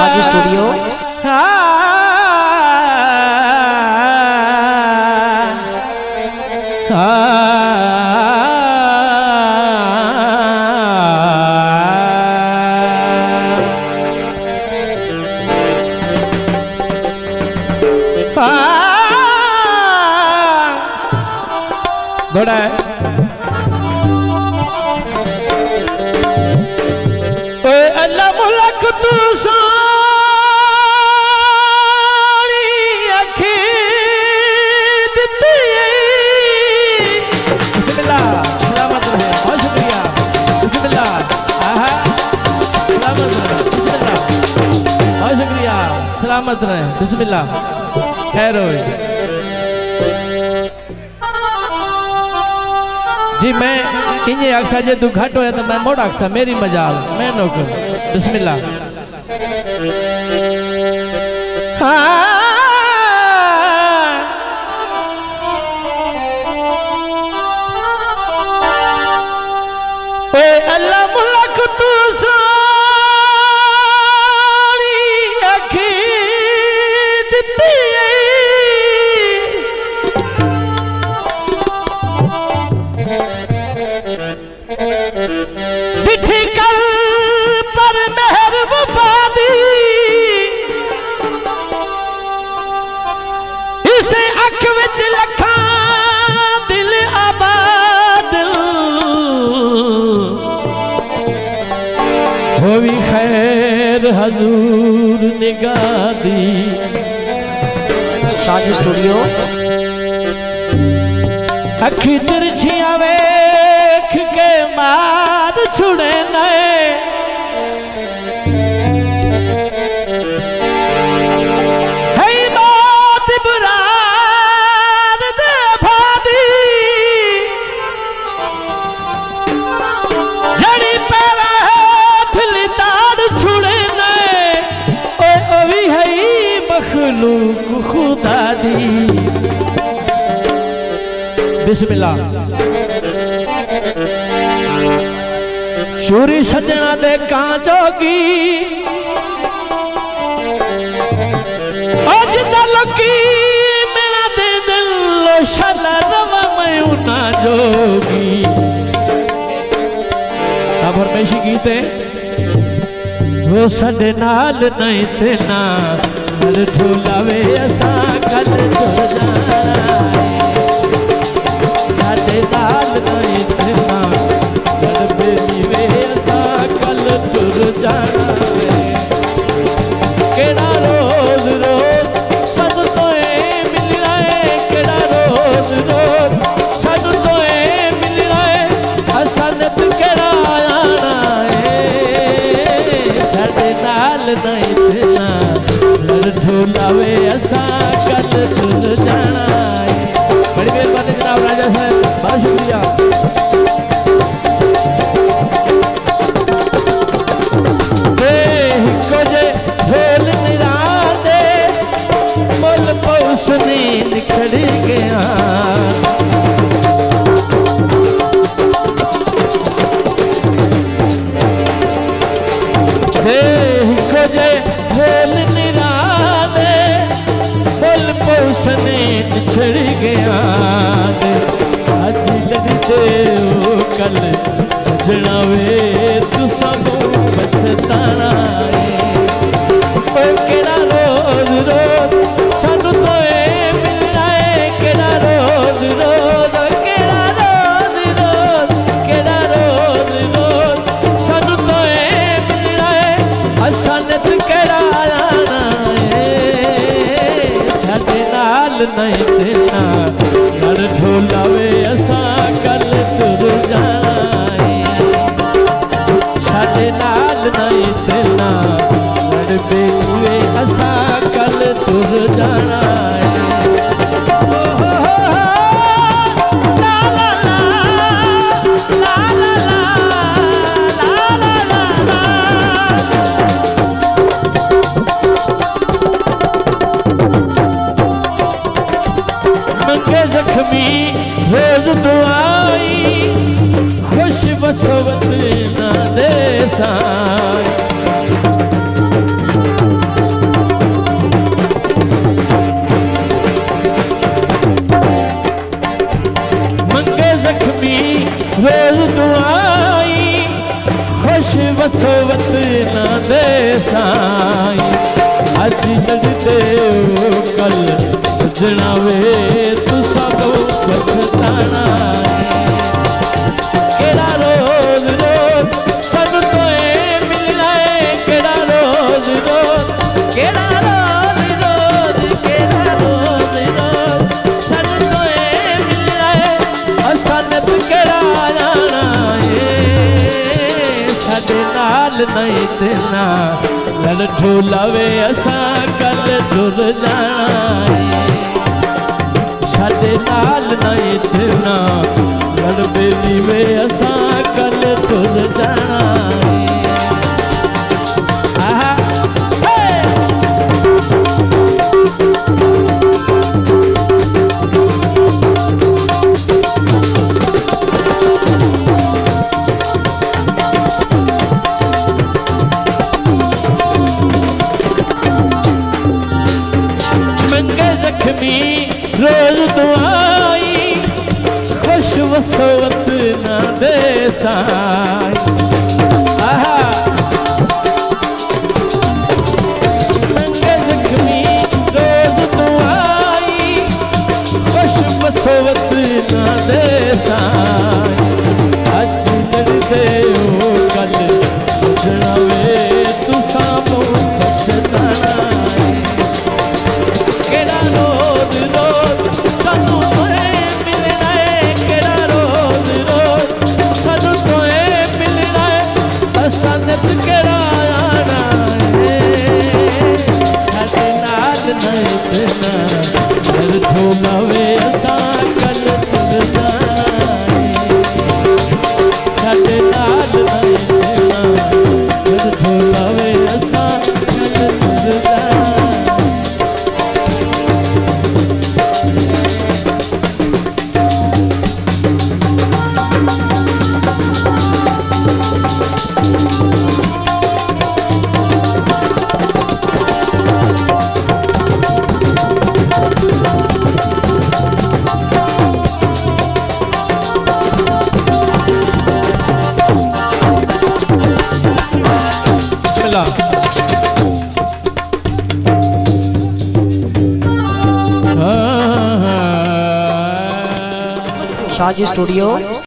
साजू studio. बड़ा है अल्लाह मुलक तू सारी अखी दिती। बिस्मिल्लाह सलामत रहे, बहुत शुक्रिया। बिस्मिल्लाह सलामत रहे, बिस्मिल्लाह बहुत शुक्रिया। सलामत रहे, बिस्मिल्लाह खैर हो जी। मैं इंजे अक्सा जे तू घट होया तो मैं मोड़ अक्सा मेरी मजाल मैं नौकर। बिस्मिल्लाह अल्लाह मुलक तू सारी अखी दिती। बिठी कर पर मेहर वफादी इसे अख विच लखा दिल आबाद होवी खैर हजूर निगाह दी। साजू स्टूडियो। अखी तिरछियां वेख के मार छुड़े नए है बात बुरार दे भादी जड़ी पैरा हाथ लितार छुड़े नए ओ भी है मखलूक खुदा दी। बिस्मिल्लाह शूरी सजना दे कां जोगी अज दलकी मेरा दे दिल शला रवा मैं उना जोगी। अब फरमाइशी गीते वो सदे नाल नहीं ते ना हर झूलावे असा कल तुर जाना साडे नाल नहीं ते ना तुर जाना केड़ा रोज रोज सद तो मिलना है। केड़ा रोज रोज सद तो मिलना है। हसनत केड़ा आना है साडे नाल नहीं देना लड़ ढोलावे असा कल तुर जाना है। बड़ी मेहरबानी जनाब राजा साहब, बहुत शुक्रिया। उसने निखर गया को जे ढोल निरादे बोल उसने निछड़ गया। आज लड़ते हो कल सजना वे तू सब बचताना है। केड़ा रोज रोज सानू तो मिलना है। केड़ा रोज रोज केड़ा रोज रोज केड़ा रोज रोज सानू तो मिलना है। हसनत केड़ा आना है साडे नाल नहीं देना लड़ ढोलावे असा कल तुर जाना है। साडे नाल नहीं देना लड़ बेलुए असा कल तुर जाना है। ला ला ला ला ला ला ला ला मंगे जख्मी रोज दुआई खुश बसवत ना दे साई। नहीं तेना लड़ ढोलावे असा कल टुर जाना साडे नाल नहीं तेना लड़ बेली वे असा कल टुर जाना रोज दुआई खुश वसवत न दे साई मंगे जख्मी रोज दुआई खुश वसवत न दे साई अज लड़ते हो कल सजना वे तू सामो पछताना केड़ा रोज रोज सानू तोए मिलना है केड़ा रोज रोज सानू तोए मिलना है असनत केड़ा आना है साडे नाल नहीं तेना दिल ठोलावे असा कल तुर जाना है साडे नाल नहीं तेना दिल ठोलावे असा कल तुर जाना शाहजी स्टूडियो।